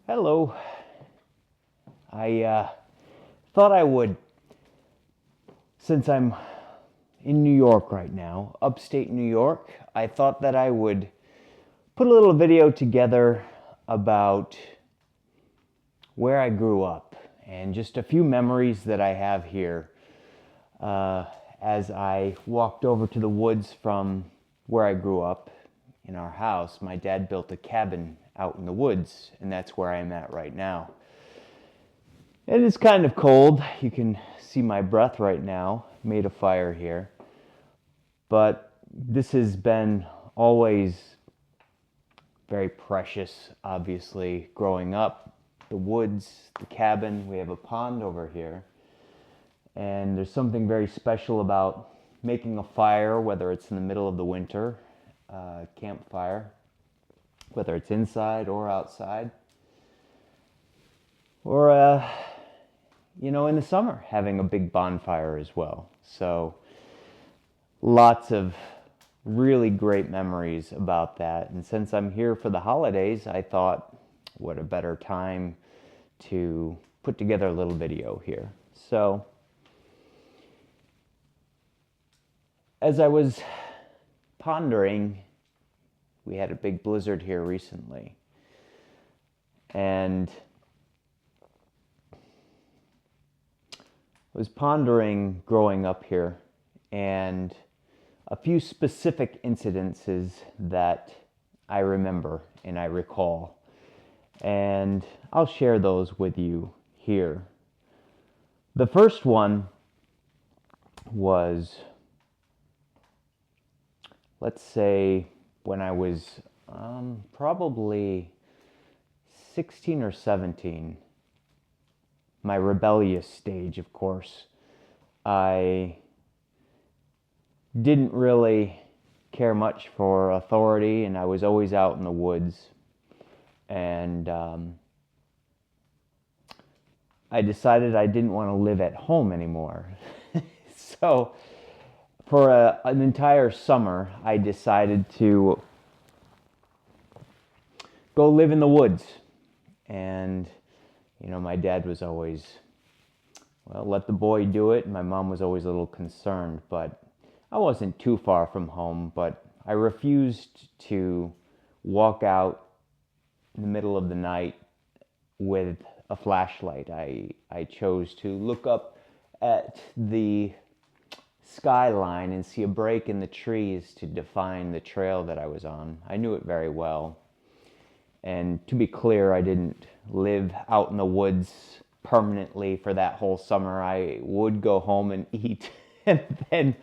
Hello. I thought I would, since I'm in New York right now, upstate New York, I thought that I would put a little video together about where I grew up and just a few memories that I have here as I walked over to the woods from where I grew up in our house. My dad built a cabin out in the woods, and that's where I'm at right now. It is kind of cold. You can see my breath right now. Made a fire here. But this has been always very precious, obviously, growing up. The woods, the cabin, we have a pond over here. And there's something very special about making a fire, whether it's in the middle of the winter, campfire, whether it's inside or outside, or in the summer, having a big bonfire as well. So lots of really great memories about that. And since I'm here for the holidays, I thought, what a better time to put together a little video here. So as I was pondering, we had a big blizzard here recently. And was pondering growing up here and a few specific incidences that I remember and I recall. And I'll share those with you here. The first one was, let's say, when I was probably 16 or 17. My rebellious stage, of course. I didn't really care much for authority, and I was always out in the woods. And I decided I didn't want to live at home anymore. So for an entire summer, I decided to go live in the woods. And my dad was always, well, let the boy do it. My mom was always a little concerned, but I wasn't too far from home. But I refused to walk out in the middle of the night with a flashlight. I chose to look up at the skyline and see a break in the trees to define the trail that I was on. I knew it very well. And to be clear, I didn't live out in the woods permanently for that whole summer. I would go home and eat, and then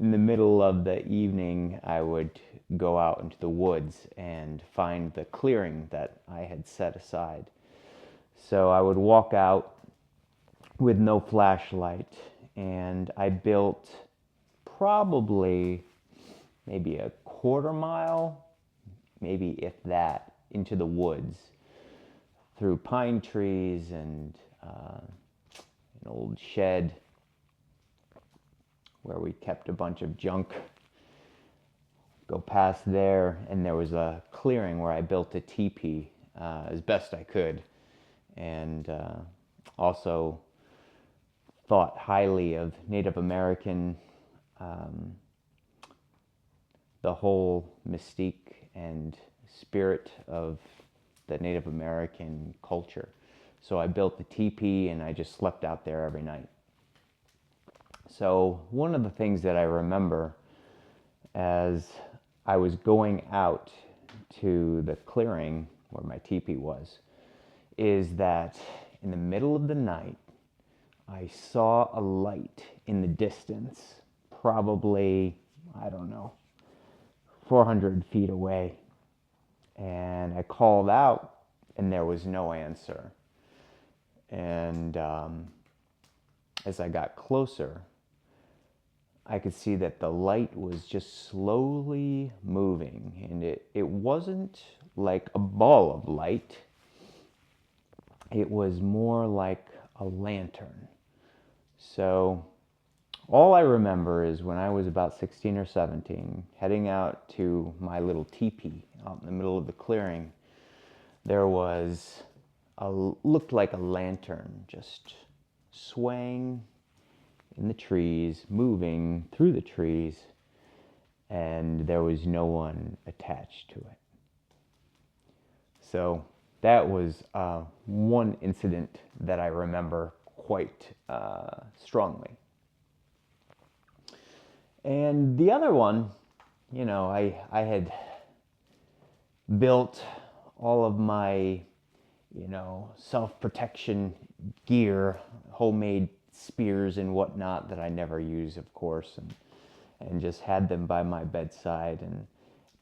in the middle of the evening, I would go out into the woods and find the clearing that I had set aside. So I would walk out with no flashlight, and I built probably maybe a quarter mile, maybe if that, into the woods through pine trees and an old shed where we kept a bunch of junk. Go past there, and there was a clearing where I built a teepee as best I could, and also thought highly of Native American, the whole mystique and spirit of the Native American culture. So I built the teepee and I just slept out there every night. So one of the things that I remember as I was going out to the clearing where my teepee was is that in the middle of the night, I saw a light in the distance, probably, 400 feet away. And I called out, and there was no answer. And as I got closer, I could see that the light was just slowly moving. And it wasn't like a ball of light. It was more like a lantern. So all I remember is when I was about 16 or 17, heading out to my little teepee out in the middle of the clearing, there was looked like a lantern just swaying in the trees, moving through the trees, and there was no one attached to it. So that was one incident that I remember quite strongly. And the other one, I had built all of my, self-protection gear, homemade spears and whatnot that I never use, of course, and just had them by my bedside.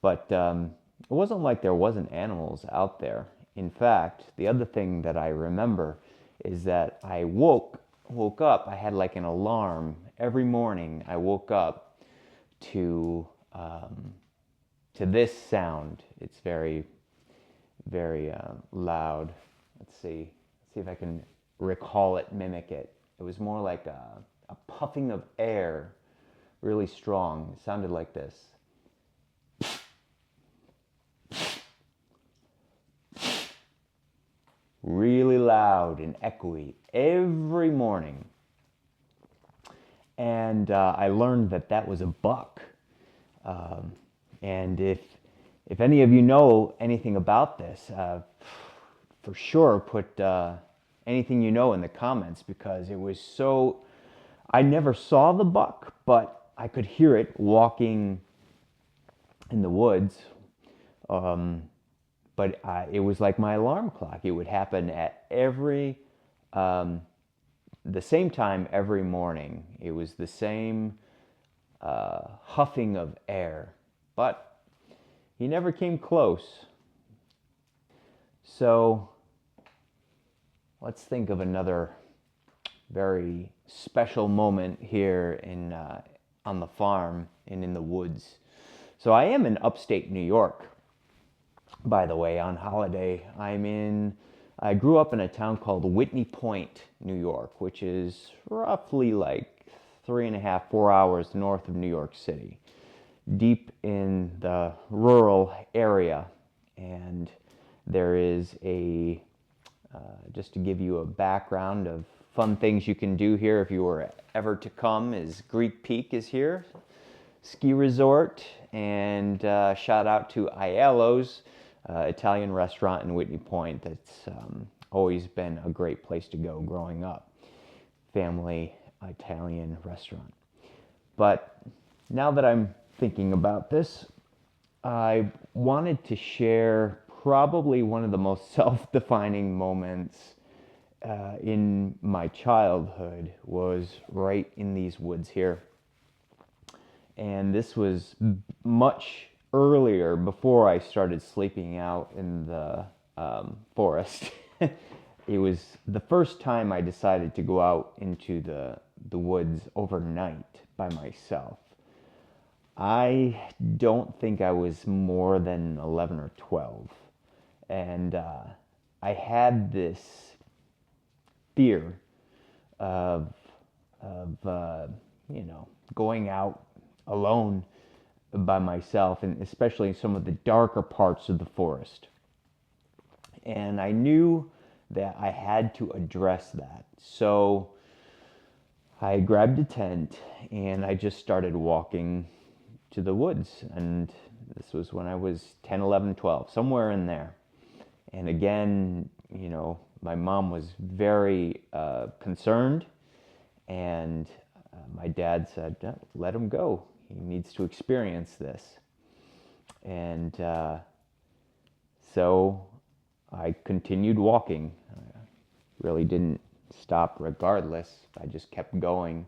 But it wasn't like there wasn't animals out there. In fact, the other thing that I remember is that I woke up. I had like an alarm every morning. I woke up to this sound. It's very, very loud. Let's see if I can recall it, mimic it. It was more like a puffing of air, really strong. It sounded like this. Really loud and echoey every morning. And I learned that was a buck. And if any of you know anything about this, for sure put anything you know in the comments, because it was so... I never saw the buck, but I could hear it walking in the woods. But it was like my alarm clock. It would happen at the same time every morning. It was the same huffing of air, but he never came close. So let's think of another very special moment here on the farm and in the woods. So I am in upstate New York, by the way, on holiday. I grew up in a town called Whitney Point, New York, which is roughly like 3.5, 4 hours north of New York City, deep in the rural area. And there is just to give you a background of fun things you can do here if you were ever to come, is Greek Peak is here, ski resort, and shout out to Aiello's Italian restaurant in Whitney Point. That's always been a great place to go growing up. Family Italian restaurant. But now that I'm thinking about this, I wanted to share probably one of the most self-defining moments in my childhood was right in these woods here. And this was much earlier, before I started sleeping out in the forest. It was the first time I decided to go out into the woods overnight by myself. I don't think I was more than 11 or 12. And I had this fear of going out alone by myself, and especially some of the darker parts of the forest. And I knew that I had to address that. So I grabbed a tent and I just started walking to the woods. And this was when I was 10, 11, 12, somewhere in there. And again, my mom was very concerned, and my dad said, let him go. He needs to experience this. And so I continued walking. I really didn't stop regardless. I just kept going.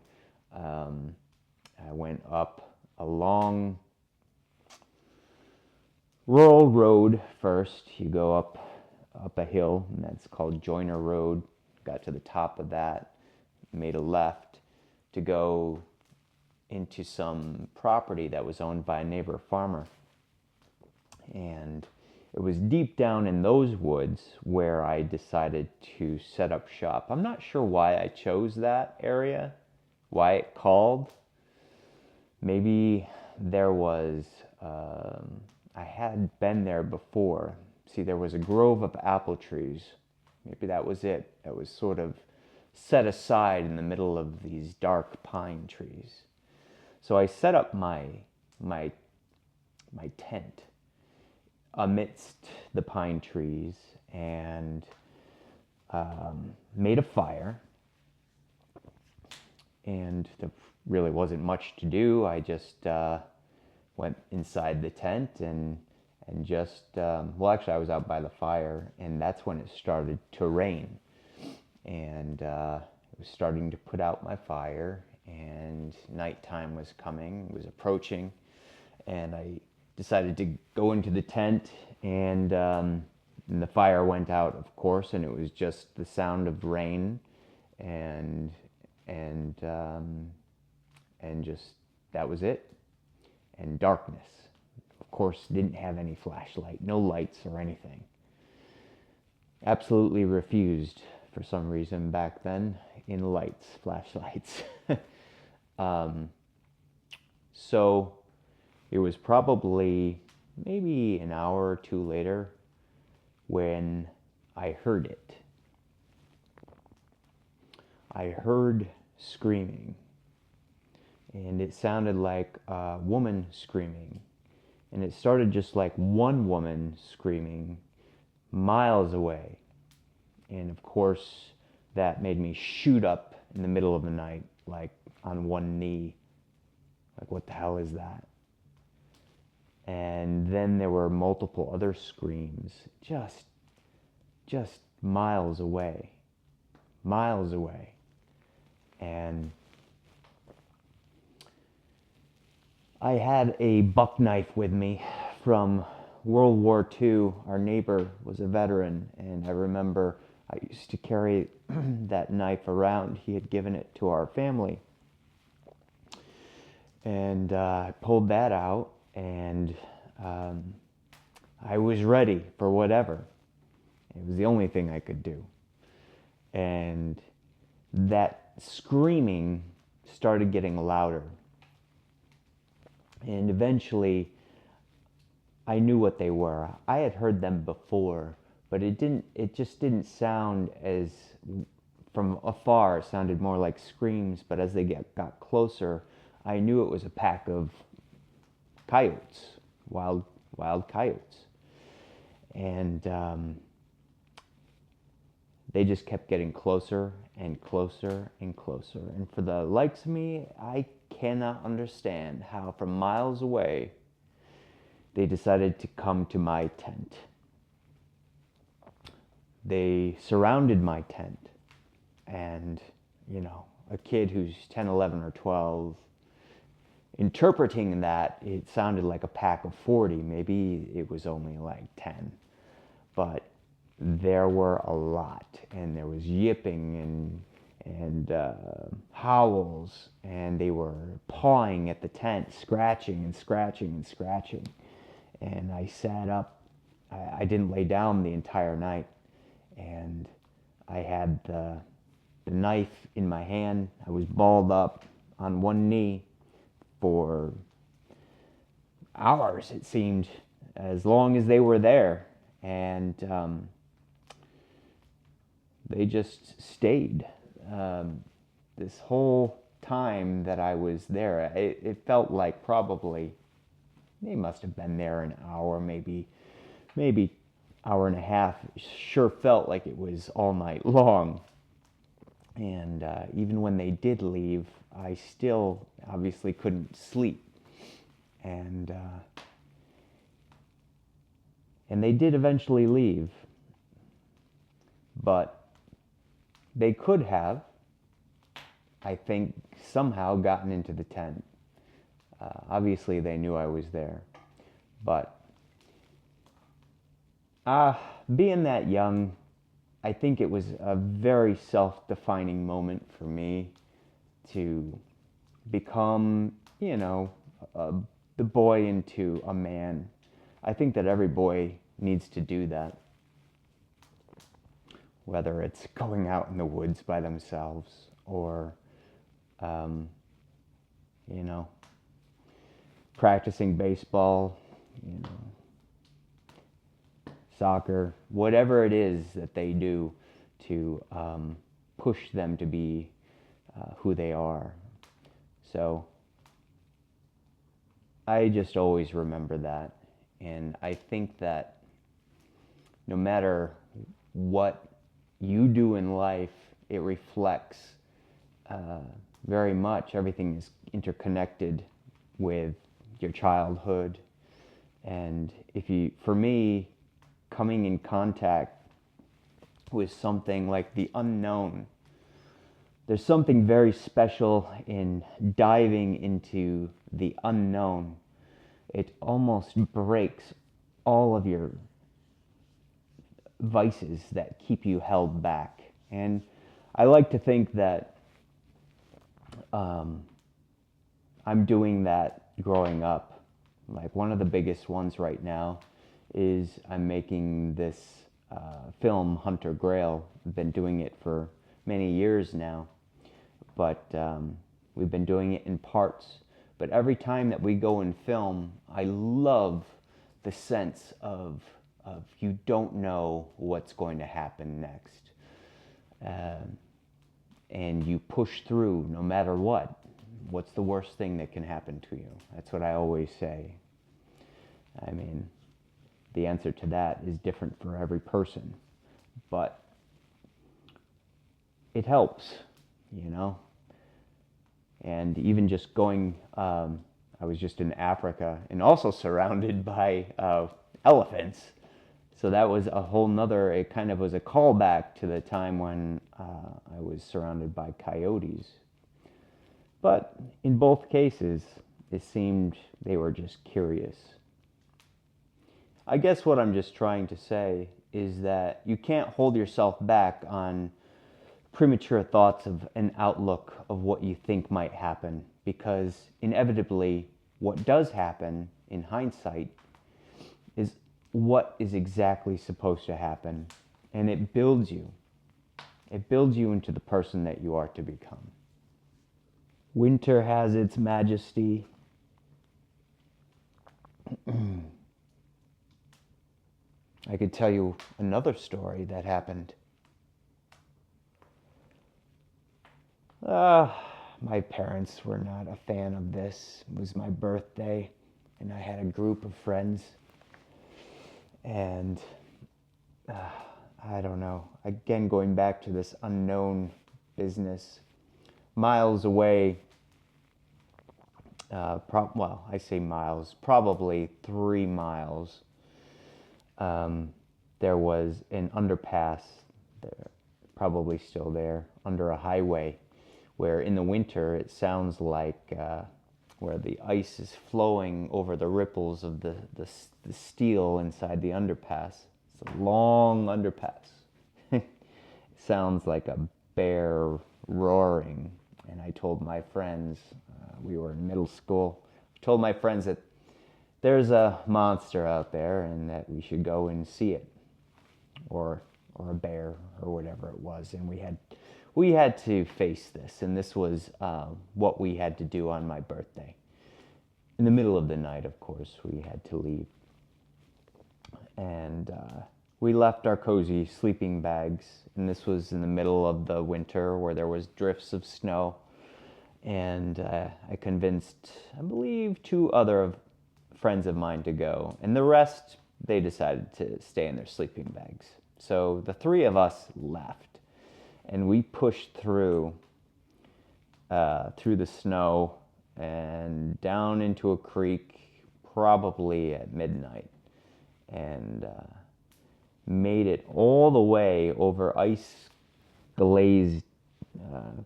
I went up a long rural road first. You go up a hill, and that's called Joyner Road. Got to the top of that, made a left to go into some property that was owned by a neighbor farmer. And it was deep down in those woods where I decided to set up shop. I'm not sure why I chose that area, why it called. Maybe there was, I had been there before. See, there was a grove of apple trees Maybe that was it. It was sort of set aside in the middle of these dark pine trees. So I set up my tent amidst the pine trees and made a fire. And there really wasn't much to do. I just went inside the tent and just well, actually, I was out by the fire, and that's when it started to rain, and it was starting to put out my fire, and nighttime was coming, was approaching, and I decided to go into the tent, and the fire went out, of course, and it was just the sound of rain, and and um, and just that was it, and darkness. Of course, didn't have any flashlight, no lights or anything. Absolutely refused for some reason back then in lights, flashlights. um, so it was probably maybe an hour or two later when I heard it. I heard screaming, and it sounded like a woman screaming, and it started just like one woman screaming miles away, and of course that made me shoot up in the middle of the night, like on one knee, like what the hell is that? And then there were multiple other screams, just miles away, and I had a buck knife with me from World War II. Our neighbor was a veteran, and I remember I used to carry that knife around. He had given it to our family. And I pulled that out, and I was ready for whatever. It was the only thing I could do. And that screaming started getting louder. And eventually, I knew what they were. I had heard them before, but it just didn't sound as, from afar, it sounded more like screams, but as they got closer, I knew it was a pack of coyotes, wild coyotes. And they just kept getting closer and closer and closer. And for the likes of me, I cannot understand how from miles away they decided to come to my tent. They surrounded my tent, and a kid who's 10, 11, or 12, interpreting that, it sounded like a pack of 40. Maybe it was only like 10, but there were a lot, and there was yipping and howls, and they were pawing at the tent, scratching and scratching and scratching. And I sat up. I didn't lay down the entire night, and I had the knife in my hand. I was balled up on one knee for hours, it seemed, as long as they were there. And they just stayed. This whole time that I was there, it felt like probably they must have been there an hour, maybe hour and a half. It sure felt like it was all night long. And even when they did leave, I still obviously couldn't sleep. And they did eventually leave, but they could have, I think, somehow gotten into the tent. Obviously, they knew I was there, but being that young, I think it was a very self-defining moment for me to become, the boy into a man. I think that every boy needs to do that, whether it's going out in the woods by themselves or, practicing baseball, soccer, whatever it is that they do. to push them to be who they are. So I just always remember that. And I think that no matter what you do in life, it reflects very much. Everything is interconnected with your childhood. And for me, coming in contact with something like the unknown, there's something very special in diving into the unknown. It almost breaks all of your vices that keep you held back. And I like to think that I'm doing that growing up. Like one of the biggest ones right now is I'm making this film, Hunter Grail. I've been doing it for many years now, but we've been doing it in parts. But every time that we go and film, I love the sense of you don't know what's going to happen next. And you push through no matter what. What's the worst thing that can happen to you? That's what I always say. I mean, the answer to that is different for every person, but it helps, you know? And even just going, I was just in Africa and also surrounded by elephants. So that was a whole nother, it kind of was a callback to the time when I was surrounded by coyotes. But in both cases, it seemed they were just curious. I guess what I'm just trying to say is that you can't hold yourself back on premature thoughts of an outlook of what you think might happen, because inevitably what does happen in hindsight is what is exactly supposed to happen, and it builds you. It builds you into the person that you are to become. Winter has its majesty. I could tell you another story that happened. My parents were not a fan of this. It was my birthday, and I had a group of friends. And I don't know. Again, going back to this unknown business, miles away, I say miles, probably 3 miles, there was an underpass, there, probably still there, under a highway, where in the winter it sounds like where the ice is flowing over the ripples of the steel inside the underpass. It's a long underpass. It sounds like a bear roaring. And I told my friends, we were in middle school, I told my friends that there's a monster out there and that we should go and see it, or a bear or whatever it was. And we had to face this, and this was what we had to do on my birthday. In the middle of the night, of course, we had to leave. And we left our cozy sleeping bags, and this was in the middle of the winter where there was drifts of snow. And I convinced, I believe, 2 other friends of mine to go. And the rest, they decided to stay in their sleeping bags. So the 3 of us left. And we pushed through the snow and down into a creek, probably at midnight, and made it all the way over ice-glazed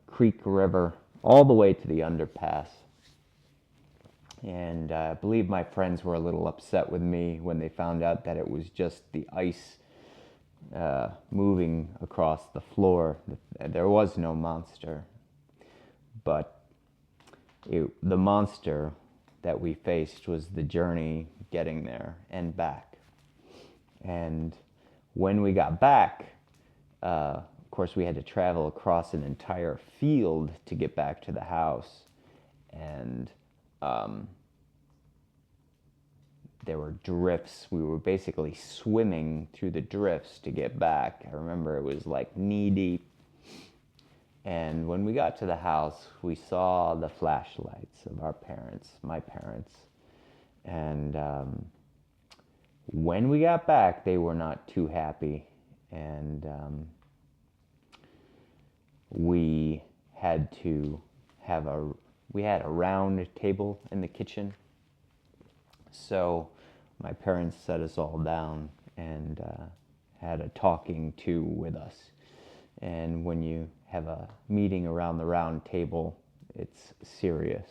creek river, all the way to the underpass. And I believe my friends were a little upset with me when they found out that it was just the ice moving across the floor. There was no monster. But the monster that we faced was the journey getting there and back. And when we got back, of course, we had to travel across an entire field to get back to the house. And there were drifts. We were basically swimming through the drifts to get back. I remember it was like knee deep. And when we got to the house, we saw the flashlights of our parents, my parents. And when we got back, they were not too happy. And we had to have we had a round table in the kitchen. So my parents set us all down and had a talking to with us. And when you have a meeting around the round table, it's serious.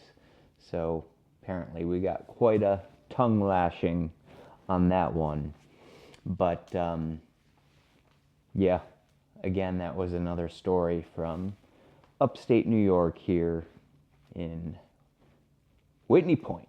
So apparently we got quite a tongue lashing on that one. But yeah, again, that was another story from upstate New York here in Whitney Point.